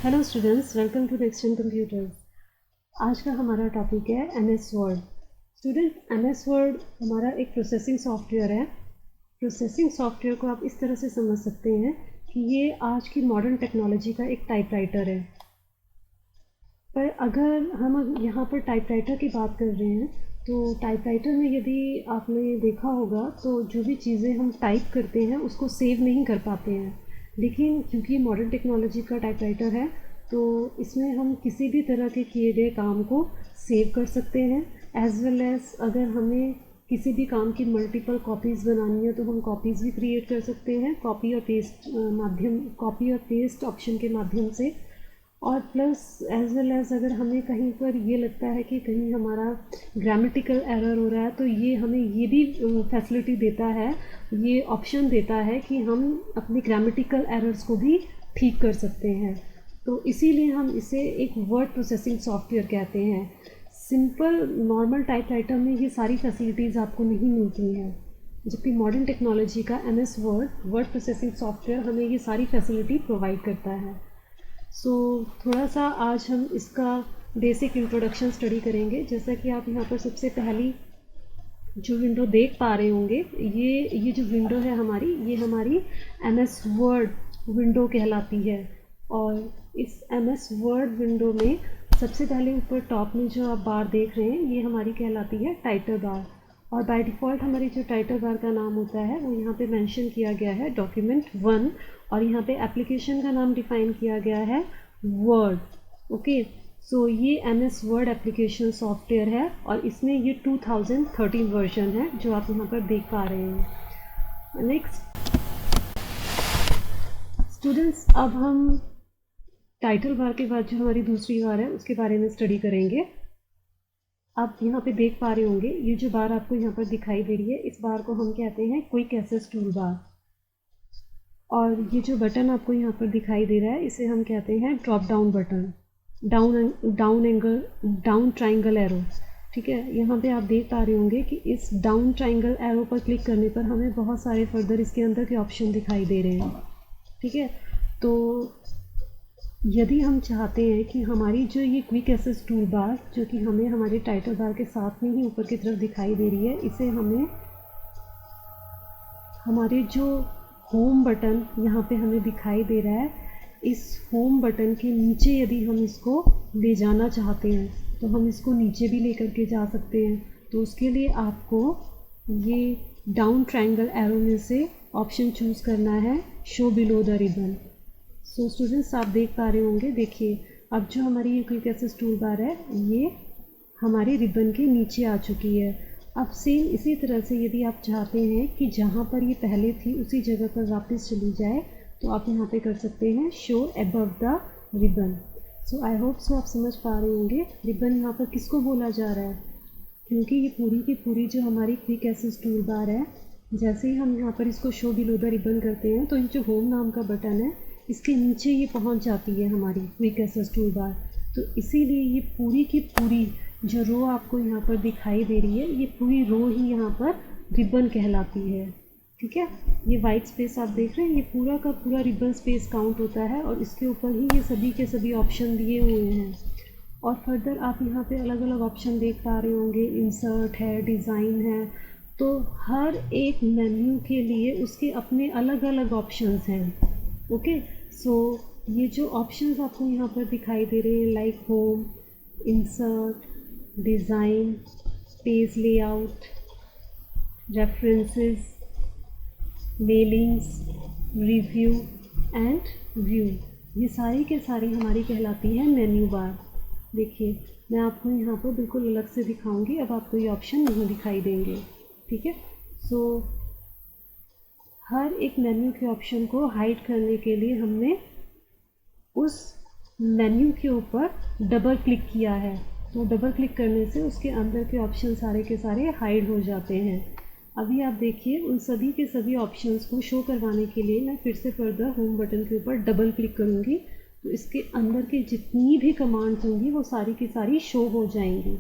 Hello students, welcome to the extend computers. आज का हमारा टॉपिक है MS word. Student, MS word हमारा एक प्रोसेसिंग सॉफ्टवेयर है। प्रोसेसिंग सॉफ्टवेयर को आप इस तरह से समझ सकते हैं कि ये आज की मॉडर्न टेक्नोलॉजी का एक टाइपराइटर है। पर अगर हम यहाँ पर टाइपराइटर की बात कर रहे हैं तो टाइपराइटर में यदि आपने देखा होगा तो जो भी चीज़ें हम टाइप करते हैं उसको सेव नहीं कर पाते हैं। लेकिन क्योंकि मॉडर्न टेक्नोलॉजी का टाइपराइटर है तो इसमें हम किसी भी तरह के किए गए काम को सेव कर सकते हैं, एज वेल एज अगर हमें किसी भी काम की मल्टीपल कॉपीज़ बनानी है तो हम कॉपीज़ भी क्रिएट कर सकते हैं कॉपी और पेस्ट ऑप्शन के माध्यम से। और प्लस एज वेल एज अगर हमें कहीं पर ये लगता है कि कहीं हमारा ग्रामेटिकल एरर हो रहा है तो ये हमें ये भी फैसिलिटी देता है, ये ऑप्शन देता है कि हम अपने ग्रामेटिकल एरर्स को भी ठीक कर सकते हैं। तो इसीलिए हम इसे एक वर्ड प्रोसेसिंग सॉफ्टवेयर कहते हैं। सिंपल नॉर्मल टाइपराइटर में ये सारी फैसिलिटीज़ आपको नहीं मिलती हैं, जबकि मॉडर्न टेक्नोलॉजी का एमएस वर्ड प्रोसेसिंग सॉफ्टवेयर हमें ये सारी फैसिलिटी प्रोवाइड करता है। थोड़ा सा आज हम इसका बेसिक इंट्रोडक्शन स्टडी करेंगे। जैसा कि आप यहाँ पर सबसे पहली जो विंडो देख पा रहे होंगे, ये जो विंडो है हमारी, ये हमारी एमएस वर्ड विंडो कहलाती है। और इस एमएस वर्ड विंडो में सबसे पहले ऊपर टॉप में जो आप बार देख रहे हैं ये हमारी कहलाती है टाइटल बार। और बाय डिफ़ॉल्ट हमारी जो टाइटल बार का नाम होता है वो यहाँ पे मेंशन किया गया है डॉक्यूमेंट 1, और यहाँ पे एप्लीकेशन का नाम डिफ़ाइन किया गया है वर्ड। ओके, सो ये एमएस वर्ड एप्लीकेशन सॉफ्टवेयर है और इसमें ये 2013 वर्जन है जो आप यहाँ पर देख पा रहे हैं। नेक्स्ट स्टूडेंट्स, अब हम टाइटल बार के बाद जो हमारी दूसरी बार है उसके बारे में स्टडी करेंगे। आप यहाँ पे देख पा रहे होंगे ये जो बार आपको यहाँ पर दिखाई दे रही है, इस बार को हम कहते हैं क्विक एक्सेस टूल बार। और ये जो बटन आपको यहाँ पर दिखाई दे रहा है इसे हम कहते हैं drop down button, down triangle arrow. ठीक है, यहाँ पे आप देख पा रहे होंगे कि इस डाउन ट्राइंगल एरो पर क्लिक करने पर हमें बहुत सारे फर्दर इसके अंदर के ऑप्शन दिखाई दे रहे हैं। ठीक है, तो यदि हम चाहते हैं कि हमारी जो ये क्विक एक्सेस टूल बार जो कि हमें हमारे टाइटल बार के साथ में ही ऊपर की तरफ दिखाई दे रही है, इसे हमें हमारे जो होम बटन यहाँ पे हमें दिखाई दे रहा है, इस होम बटन के नीचे यदि हम इसको ले जाना चाहते हैं तो हम इसको नीचे भी लेकर के जा सकते हैं। तो उसके लिए आपको ये डाउन ट्रायंगल एरो में से ऑप्शन चूज़ करना है show below the ribbon. So students, आप देख पा रहे होंगे, देखिए अब जो हमारी ये क्विक एक्सेस टूल बार है ये हमारे रिबन के नीचे आ चुकी है। अब सेम इसी तरह से यदि आप चाहते हैं कि जहाँ पर ये पहले थी उसी जगह पर वापस चली जाए तो आप यहाँ पे कर सकते हैं show above the ribbon. So I hope so आप समझ पा रहे होंगे रिबन यहाँ पर किसको बोला जा रहा है, क्योंकि ये पूरी की पूरी जो हमारी क्विक एक्सेस टूल बार है, जैसे ही हम यहाँ पर इसको शो बिलो द रिबन करते हैं तो ये जो होम नाम का बटन है इसके नीचे ये पहुँच जाती है हमारी क्विक एक्सेस टूल बार। तो इसीलिए ये पूरी की पूरी जो रो आपको यहाँ पर दिखाई दे रही है, ये पूरी रो ही यहाँ पर रिबन कहलाती है। ठीक है, ये वाइट स्पेस आप देख रहे हैं, ये पूरा का पूरा रिबन स्पेस काउंट होता है और इसके ऊपर ही ये सभी के सभी ऑप्शन दिए हुए हैं। और फर्दर आप यहाँ पे अलग अलग ऑप्शन देख पा रहे होंगे, इंसर्ट है, डिज़ाइन है। तो हर एक मेन्यू के लिए उसके अपने अलग अलग ऑप्शंस हैं। ओके, सो ये जो ऑप्शंस आपको यहाँ पर दिखाई दे रहे हैं like home, insert, design, page layout, references, mailings, review and view, ये सारी के सारी हमारी कहलाती है मेन्यू बार। देखिए मैं आपको यहाँ पर बिल्कुल अलग से दिखाऊंगी, अब आपको ये ऑप्शन नहीं दिखाई देंगे। ठीक है, सो हर एक मेन्यू के ऑप्शन को हाइड करने के लिए हमने उस मेन्यू के ऊपर डबल क्लिक किया है, तो डबल क्लिक करने से उसके अंदर के ऑप्शन सारे के सारे हाइड हो जाते हैं। अभी आप देखिए उन सभी के सभी ऑप्शंस को शो करवाने के लिए मैं फिर से फर्दर होम बटन के ऊपर डबल क्लिक करूँगी तो इसके अंदर की जितनी भी कमांड्स होंगी वो सारी की सारी शो हो जाएंगी।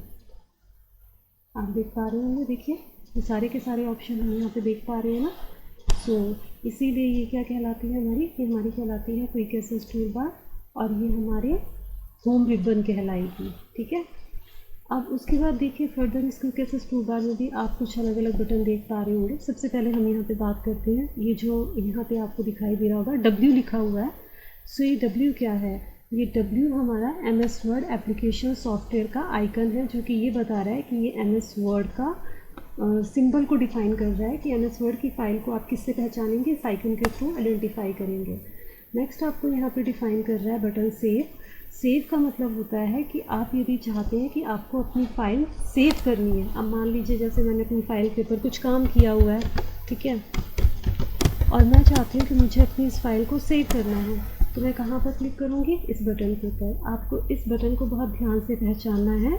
आप देख पा रहे होंगे, देखिए ये सारे के सारे ऑप्शन हम यहाँ पे देख पा रहे हैं ना। सो इसीलिए ये क्या कहलाती है हमारी, ये हमारी कहलाती है क्विक एक्सेस टूल बार। और ये हमारे होम रिबन कहलाएगी। ठीक है, अब उसके बाद देखिए फर्दर इस क्विक एक्सेस टूल बार में भी आप कुछ अलग अलग बटन देख पा रहे होंगे। सबसे पहले हम यहाँ पे बात करते हैं, ये जो यहाँ पे आपको दिखाई दे रहा होगा W लिखा हुआ है। सो ये W क्या है? ये W हमारा MS वर्ड एप्लीकेशन सॉफ्टवेयर का आइकन है, जो कि ये बता रहा है कि ये MS वर्ड का सिंबल को डिफाइन कर रहा है कि MS वर्ड की फ़ाइल को आप किससे पहचानेंगे, इस आइकन के थ्रू आइडेंटिफाई करेंगे। नेक्स्ट आपको यहाँ पे डिफाइन कर रहा है बटन सेव। सेव का मतलब होता है कि आप यदि चाहते हैं कि आपको अपनी फ़ाइल सेव करनी है, अब मान लीजिए जैसे मैंने अपनी फ़ाइल के ऊपर कुछ काम किया हुआ है, ठीक है, और मैं चाहती हूँ कि मुझे अपनी इस फाइल को सेव करना है, तो मैं कहाँ पर क्लिक करूँगी? इस बटन के ऊपर। आपको इस बटन को बहुत ध्यान से पहचानना है।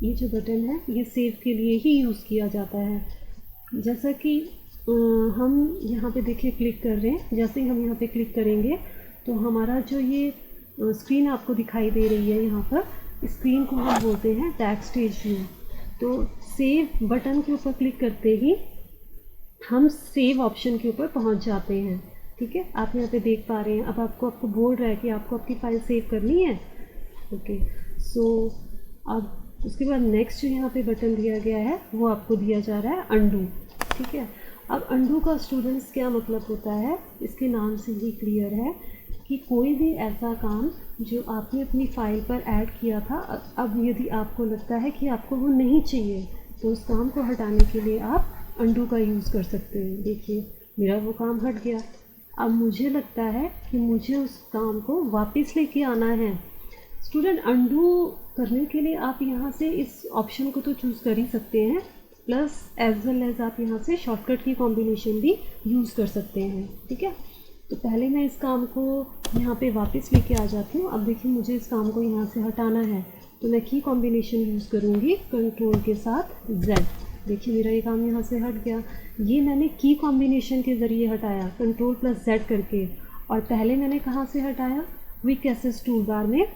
ये जो बटन है ये सेव के लिए ही यूज़ किया जाता है। जैसा कि हम यहाँ पे देखिए क्लिक कर रहे हैं, जैसे ही हम यहाँ पे क्लिक करेंगे तो हमारा जो ये स्क्रीन आपको दिखाई दे रही है, यहाँ पर स्क्रीन को हम बोलते हैं बैक स्टेज व्यू। तो सेव बटन के ऊपर क्लिक करते ही हम सेव ऑप्शन के ऊपर पहुँच जाते हैं। ठीक है, आप यहाँ पे देख पा रहे हैं। अब आपको बोल रहा है कि आपको आपकी फ़ाइल सेव करनी है। ओके, सो अब उसके बाद नेक्स्ट जो यहाँ पे बटन दिया गया है वो आपको दिया जा रहा है अंडू। ठीक है, अब अंडू का स्टूडेंट्स क्या मतलब होता है, इसके नाम से ही क्लियर है कि कोई भी ऐसा काम जो आपने अपनी फ़ाइल पर ऐड किया था, अब यदि आपको लगता है कि आपको वो नहीं चाहिए, तो उस काम को हटाने के लिए आप अंडू का यूज़ कर सकते हैं। देखिए मेरा वो काम हट गया। अब मुझे लगता है कि मुझे उस काम को वापस लेके आना है। स्टूडेंट, अंडू करने के लिए आप यहाँ से इस ऑप्शन को तो चूज़ कर ही सकते हैं, प्लस एज वेल एज आप यहाँ से शॉर्टकट की कॉम्बिनेशन भी यूज़ कर सकते हैं। ठीक है, तो पहले मैं इस काम को यहाँ पे वापस लेके आ जाती हूँ। अब देखिए मुझे इस काम को यहाँ से हटाना है, तो मैं की कॉम्बिनेशन यूज़ करूँगी कंट्रोल के साथ Z। देखिए मेरा ये काम यहाँ से हट गया। ये मैंने की कॉम्बिनेशन के ज़रिए हटाया, कंट्रोल प्लस Z करके। और पहले मैंने कहाँ से हटाया? क्विक एक्सेस टूल बार में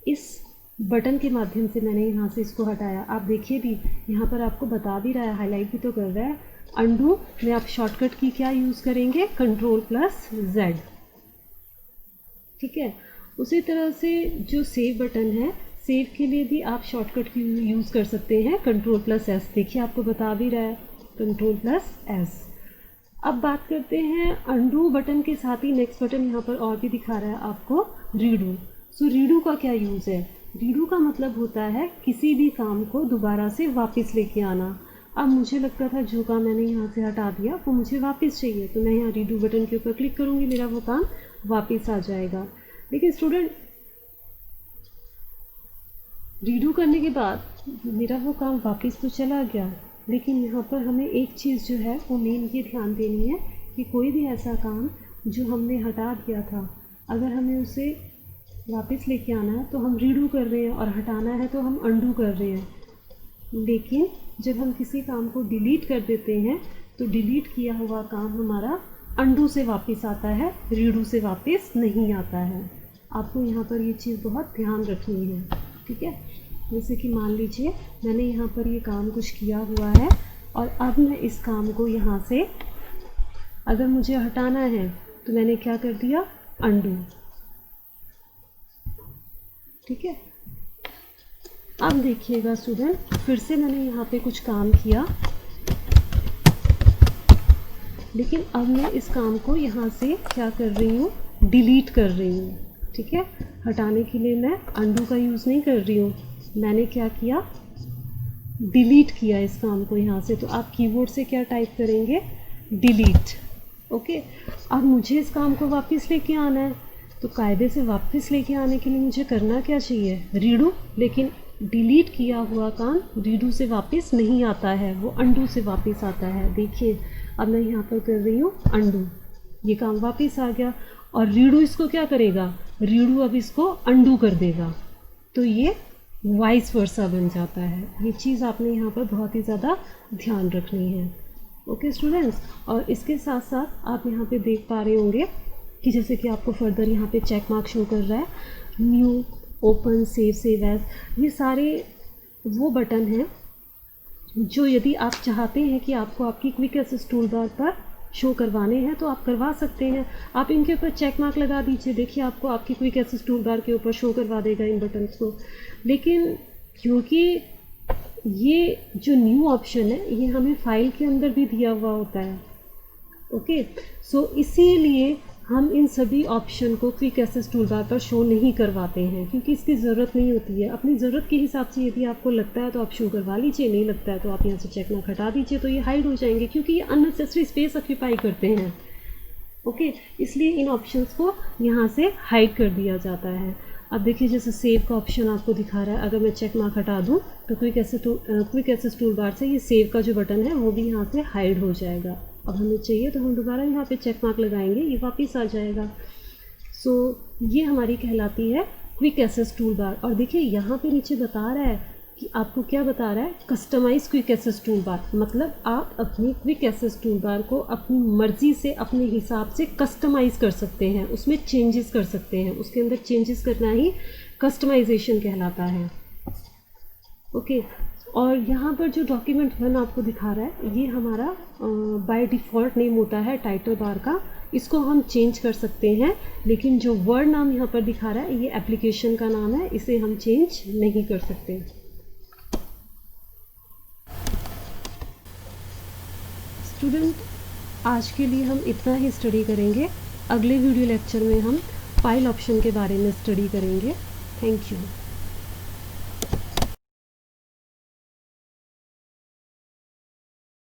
इस बटन के माध्यम से मैंने यहाँ से इसको हटाया। आप देखिए भी यहाँ पर आपको बता भी रहा है, हाईलाइट भी तो कर रहा है। अंडू में आप शॉर्टकट की क्या यूज़ करेंगे? Control plus Z। ठीक है, उसी तरह से जो सेव बटन है, सेव के लिए भी आप शॉर्टकट की यूज़ कर सकते हैं, कंट्रोल प्लस S। देखिए आपको बता भी रहा है, कंट्रोल प्लस S। अब बात करते हैं अंडू बटन के साथ ही नेक्स्ट बटन यहाँ पर और भी दिखा रहा है आपको, रीडू। सो रीडू का क्या यूज़ है? रीडू का मतलब होता है किसी भी काम को दोबारा से वापस लेके आना। अब मुझे लगता था जो काम मैंने यहाँ से हटा दिया वो मुझे वापस चाहिए, तो मैं यहाँ रीडू बटन के ऊपर क्लिक करूँगी, मेरा वो काम वापस आ जाएगा। लेकिन स्टूडेंट, रीडू करने के बाद मेरा वो काम वापस तो चला गया, लेकिन यहाँ पर हमें एक चीज़ जो है वो मेन ये ध्यान देनी है कि कोई भी ऐसा काम जो हमने हटा दिया था, अगर हमें उसे वापस लेके आना है तो हम रीडू कर रहे हैं, और हटाना है तो हम अंडू कर रहे हैं। लेकिन जब हम किसी काम को डिलीट कर देते हैं तो डिलीट किया हुआ काम हमारा अंडू से वापस आता है, रीडू से वापस नहीं आता है। आपको यहाँ पर ये चीज़ बहुत ध्यान रखनी है। ठीक है, जैसे कि मान लीजिए मैंने यहाँ पर ये काम कुछ किया हुआ है, और अब मैं इस काम को यहाँ से अगर मुझे हटाना है तो मैंने क्या कर दिया? अंडू। ठीक है, अब देखिएगा स्टूडेंट, फिर से मैंने यहाँ पे कुछ काम किया, लेकिन अब मैं इस काम को यहाँ से क्या कर रही हूँ? डिलीट कर रही हूँ। ठीक है, हटाने के लिए मैं अंडू का यूज़ नहीं कर रही हूँ, मैंने क्या किया? डिलीट किया इस काम को यहाँ से। तो आप कीबोर्ड से क्या टाइप करेंगे? डिलीट। ओके, अब मुझे इस काम को वापस लेके आना है, तो कायदे से वापस लेके आने के लिए मुझे करना क्या चाहिए? रीडू। लेकिन डिलीट किया हुआ काम रीडू से वापस नहीं आता है, वो अंडू से वापस आता है। देखिए अब मैं यहाँ पर कर रही हूँ अंडू, ये काम वापस आ गया, और रीडू इसको क्या करेगा? रीडू अब इसको अंडू कर देगा, तो ये वाइस वर्सा बन जाता है। ये चीज़ आपने यहाँ पर बहुत ही ज़्यादा ध्यान रखनी है। ओके स्टूडेंट्स, और इसके साथ साथ आप यहाँ पे देख पा रहे होंगे कि जैसे कि आपको फर्दर यहाँ पे चेक मार्क शो कर रहा है, न्यू, ओपन, सेव एज, ये सारे वो बटन हैं जो यदि आप चाहते हैं कि आपको आपकी क्विक एक्सेस टूल बार पर शो करवाने हैं तो आप करवा सकते हैं। आप इनके ऊपर चेक मार्क लगा दीजिए, देखिए आपको आपकी क्विक एक्सेस टूल बार के ऊपर शो करवा देगा इन बटन्स को। लेकिन क्योंकि ये जो न्यू ऑप्शन है ये हमें फाइल के अंदर भी दिया हुआ होता है, ओके, सो इसीलिए हम इन सभी ऑप्शन को क्विक एक्सेस टूल बार पर शो नहीं करवाते हैं, क्योंकि इसकी ज़रूरत नहीं होती है। अपनी ज़रूरत के हिसाब से यदि आपको लगता है तो आप शो करवा लीजिए, नहीं लगता है तो आप यहाँ से चेक मार्क हटा दीजिए, तो ये हाइड हो जाएंगे, क्योंकि ये अननेसेसरी स्पेस ऑक्यूपाई करते हैं, ओके। इसलिए इन ऑप्शंस को यहाँ से हाइड कर दिया जाता है। अब देखिए जैसे सेव का ऑप्शन आपको दिखा रहा है, अगर मैं चेक मार्क हटा दूँ तो क्विक एक्सेस टूल बार से ये सेव का जो बटन है वो भी यहाँ से हाइड हो जाएगा। अब हमें चाहिए तो हम दोबारा यहाँ पे चेक मार्क लगाएंगे, ये वापस आ जाएगा। सो ये हमारी कहलाती है क्विक एक्सेस टूल बार। और देखिए यहाँ पे नीचे बता रहा है कि आपको क्या बता रहा है, customize quick access tool bar, मतलब आप अपनी क्विक एक्सेस टूल बार को अपनी मर्ज़ी से अपने हिसाब से कस्टमाइज़ कर सकते हैं, उसमें चेंजेस कर सकते हैं, उसके अंदर चेंजेस करना ही कस्टमाइजेशन कहलाता है, ओके। और यहाँ पर जो डॉक्यूमेंट 1 आपको दिखा रहा है ये हमारा बाय डिफ़ॉल्ट नेम होता है टाइटल बार का, इसको हम चेंज कर सकते हैं, लेकिन जो वर्ड नाम यहाँ पर दिखा रहा है ये एप्लीकेशन का नाम है, इसे हम चेंज नहीं कर सकते। स्टूडेंट, आज के लिए हम इतना ही स्टडी करेंगे। अगले वीडियो लेक्चर में हम फाइल ऑप्शन के बारे में स्टडी करेंगे। Thank you.